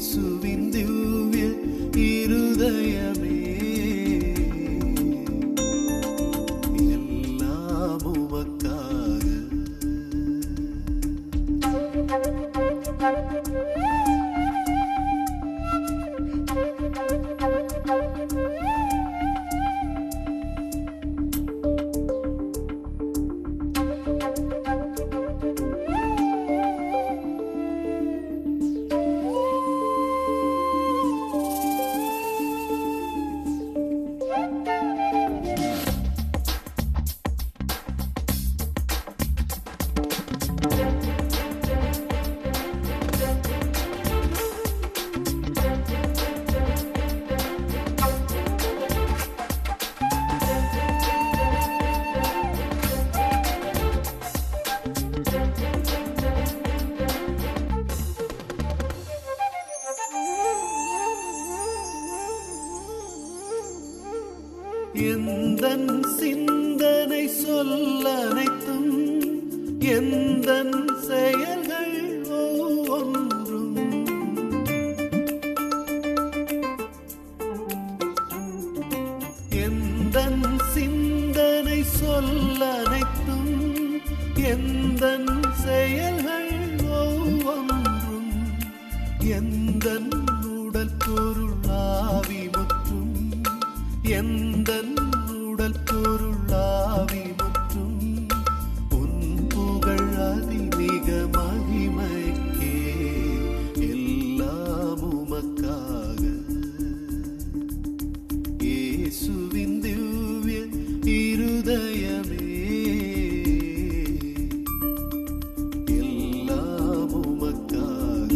இயேசுவின் திவ்ய இருதயமே, எல்லாம் உமக்காக. எந்தன் சிந்தனை சொல்லனைத்தும், எந்தன் செயல்கள் ஒவ்வொன்றும், எந்தன் சிந்தனை சொல்லனைத்தும், எந்தன் செயல்கள் ஒவ்வொன்றும், எந்தன் உடல் பொருள் ஆவி முற்றும், எந்தன் உடல் பொருள் ஆவி முற்றும், உன் புகழ் அதிமிக மகிமைக்கே, எல்லாம் உமக்காக. இயேசுவின் திவ்ய இருதயமே, எல்லாம் உமக்காக.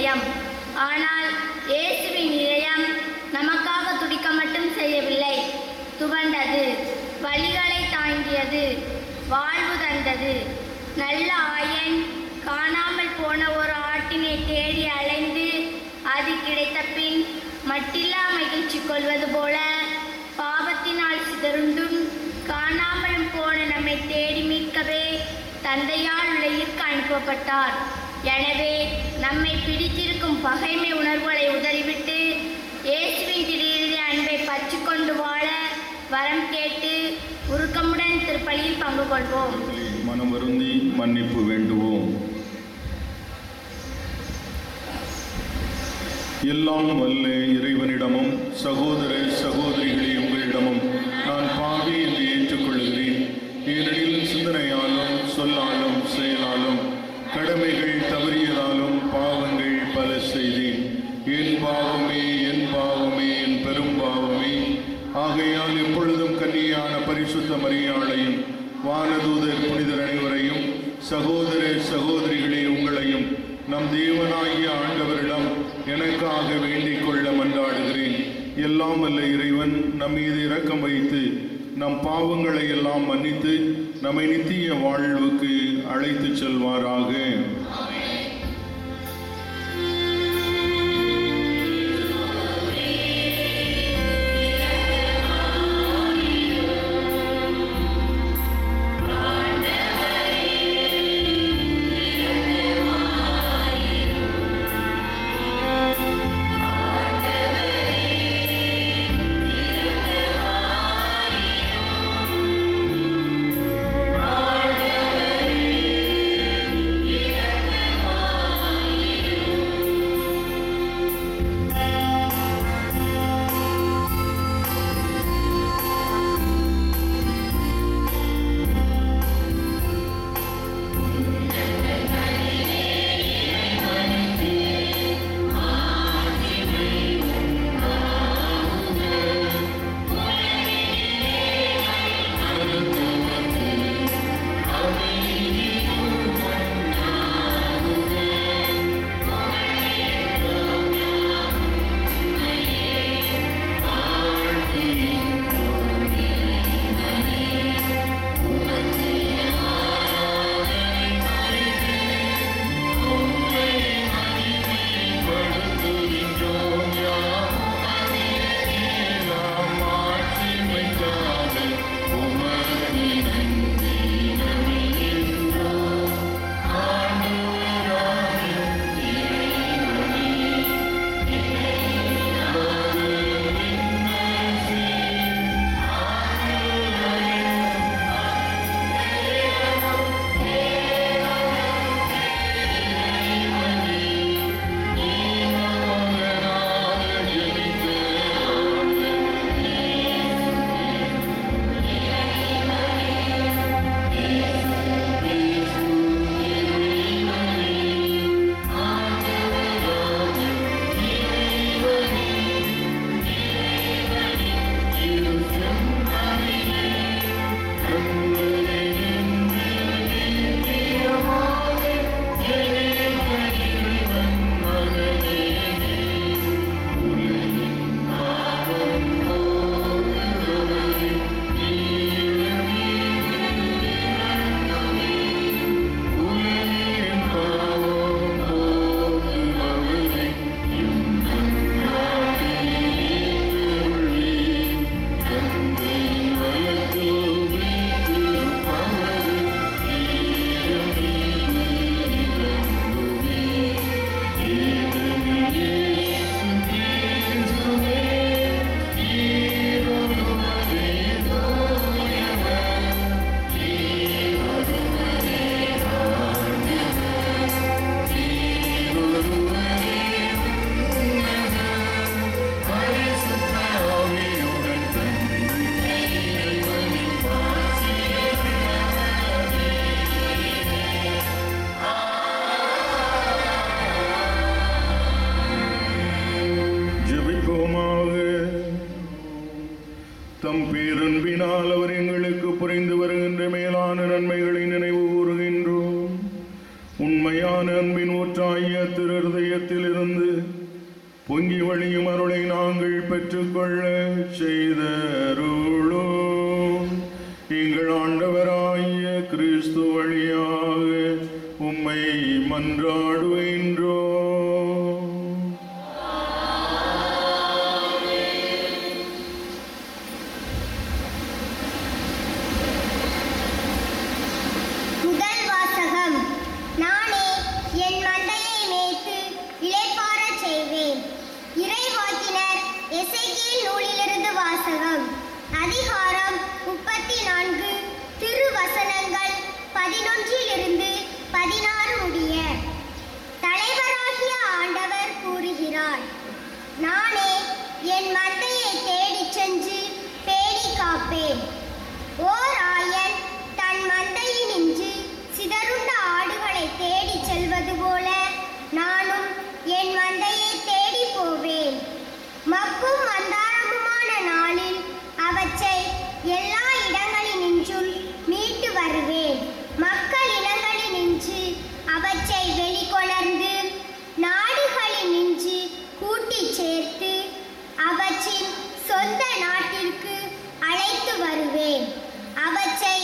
இதயம். ஆனால் இயேசுவின் இதயம் நமக்காக துடிக்க மட்டும் செய்யவில்லை, துவண்டது, வலிகளை தாங்கியது, வாழ்வு தந்தது. நல்ல ஆயன் காணாமல் போன ஒரு ஆட்டினை தேடி அலைந்து அது கிடைத்த பின் மட்டில்லா மகிழ்ச்சி கொள்வது போல பாவத்தினால் சிதறுண்டும் காணாமலும் போன நம்மை தேடி மீட்கவே தந்தையால் உலகிற்கு அனுப்பப்பட்டார். எனவே நம்மை பிடித்திருக்கும் பகைமை உணர்வுகளை உதறிவிட்டு இயேசுவின் திடீர் அன்பை பற்றி கொண்டு வாழ வரம் கேட்டு உருக்கமுடன் திருப்பலியில் பங்கு கொள்வோம். மனம் வருந்தி மன்னிப்பு வேண்டுவோம். எல்லாம் வல்ல இறைவனிடமும் சகோதர சகோதரிகளே உங்களிடமும் நான் பாவி என்று ஏற்றுக்கொள்கிறேன். ஏனெனில் சிந்தனையாலும் சொல்லாலும் செயலாலும் கடமைகள் தவறியதாலும் பாவங்கள் பல செய்தேன். என் பாவமே என் பாவமே என் பெரும் பாவமே. ஆகையால் எப்பொழுதும் கன்னியான பரிசுத்த மரியாளையும் வானதூதர் புனிதர் அனைவரையும் சகோதர சகோதரிகளே உங்களையும் நம் தேவனாகிய ஆண்டவரிடம் எனக்காக வேண்டிக் கொள்ள மன்றாடுகிறேன். எல்லாம் வல்ல இறைவன் நம் மீது இரக்கம் வைத்து நம் பாவங்களை எல்லாம் மன்னித்து நம்மை நித்திய வாழ்வுக்கு அழைத்து செல்வாராக. தம் பேரன்பினால் அவர் எங்களுக்கு புரிந்து வருகின்ற மேலான நன்மைகளை நினைவு கூறுகின்றோம். உண்மையான அன்பின் ஊற்றாகிய திரு இருதயத்தில் இருந்து பொங்கி வழியும் அருளை நாங்கள் பெற்றுக்கொள்ள செய்தருளும். எங்கள் ஆண்டவராகிய கிறிஸ்து வழியாக உம்மை மன்றாடுகின்றோம். முதல் வாசகம். நானே என் மந்தையை மேய்த்து இளைப்பாறச் செய்வேன். இறைவாக்கினர் எசேக்கியேல் நூலிலிருந்து வாசகம். அதிகாரம் 34, திருவசனங்கள் 11 16 முடிய. தலைவராகிய ஆண்டவர் கூறுகிறார், நானே என் மந்தையை தேடிச் சென்று பேணி காப்பேன். ஓர் ஆயன் தன் மந்தையினின்று சிதறுண்ட ஆடுகளை தேடிச் செல்வது போல நானும் என் மந்தையை தேடி போவேன். மக்கும் மந்தாரமுமான நாளில் அவற்றை எல்லா இடங்களினின்றும் மீட்டு வருவேன். மக்கள் இனங்களினின்று அவற்றை வெளிக்கொணர்ந்து நாடுகளினின்று கூட்டிச் சேர்த்து அவற்றின் சொந்த நாட்டிற்கு அழைத்து வருவேன். அவற்றை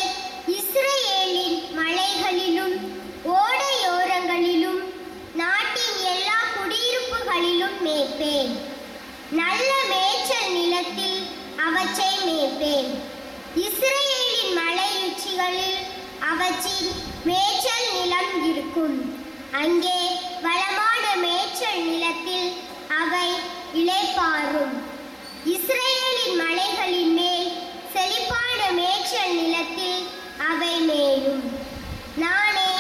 இஸ்ரேலின் மலைகளிலும் ஓடையோரங்களிலும் நாட்டின் எல்லா குடியிருப்புகளிலும் மேய்ப்பேன். நல்ல மேய்ச்சல் நிலத்தில் அவற்றை மேய்ப்பேன். இஸ்ரேலின் மலையுச்சிகளில் அவற்றின் மேய்ச்சல் நிலம் இருக்கும். அங்கே வளமான மேய்ச்சல் நிலத்தில் அவை இளைப்பாறும். இஸ்ரேலின் மலைகளின் மேல் செழிப்பான மேய்ச்சல் நிலத்தில் அவை மேயும். நானே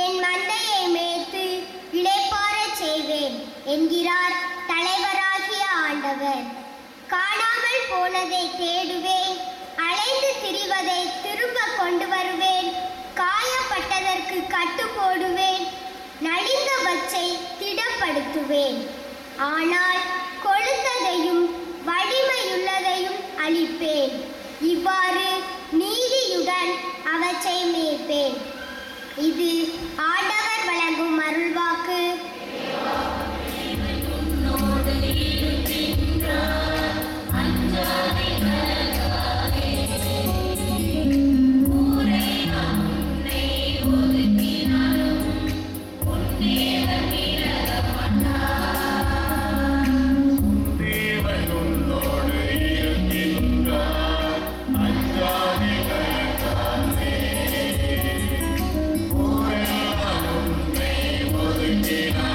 என் மந்தையை மேய்த்து இளைப்பாறச் செய்வேன் என்கிறார் தலைவராகிய ஆண்டவர். காணாமல் போனதை தேடுவேன், அலைந்து திரிவதை திரும்ப கொண்டு வருவேன். காயப்பட்டதற்கு கட்டு போடுவேன், நலிந்தவற்றை திடப்படுத்துவேன். ஆனால் கொழுத்ததையும் வலிமையுள்ளதையும் அழிப்பேன். இவ்வாறு நீதியுடன் அவற்றை மேய்ப்பேன். இது ஆண்டவர் வழங்கும் அருள்வாக்கு. Yeah.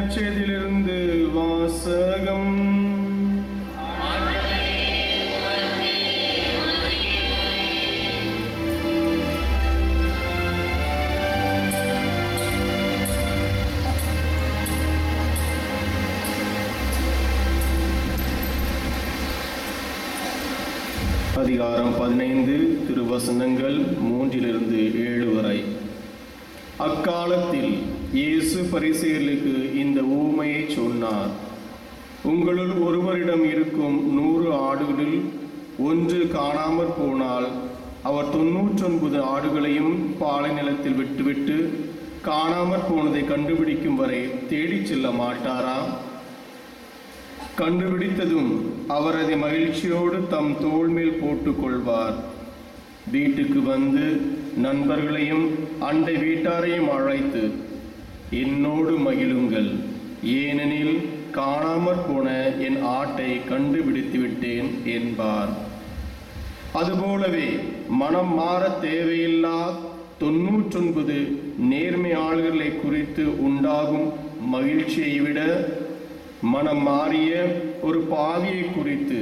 நற்செய்தியிலிருந்து வாசகம். அதிகாரம் 15 திருவசனங்கள் 3-7 வரை. அக்காலத்தில் இயேசு பரிசேயர்களுக்கு இந்த ஊமையை சொன்னார். உங்களுள் ஒருவரிடம் இருக்கும் 100 ஆடுகளில் ஒன்று காணாமற் போனால் அவர் 99 ஆடுகளையும் பாலை நிலத்தில் விட்டுவிட்டு காணாமற் போனதை கண்டுபிடிக்கும் வரை தேடிச் செல்ல மாட்டாரா? கண்டுபிடித்ததும் அவர் அதை மகிழ்ச்சியோடு தம் தோள் மேல் போட்டுக் கொள்வார். வீட்டுக்கு வந்து நண்பர்களையும் அண்டை வீட்டாரையும் அழைத்து, என்னோடு மகிழுங்கள், ஏனெனில் காணாமற் போன என் ஆட்டை கண்டுபிடித்து விட்டேன் என்பார். அதுபோலவே மனம் மாற தேவையில்லா 99 நேர்மையாளர்களை குறித்து உண்டாகும் மகிழ்ச்சியை விட மனம் மாறிய ஒரு பாவியை குறித்து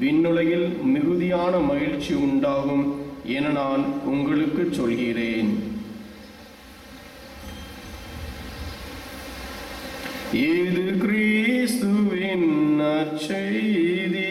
விண்ணுலகில் மிகுதியான மகிழ்ச்சி உண்டாகும் என நான் உங்களுக்கு சொல்கிறேன். இது கிறிஸ்துவின் நற்செய்தி.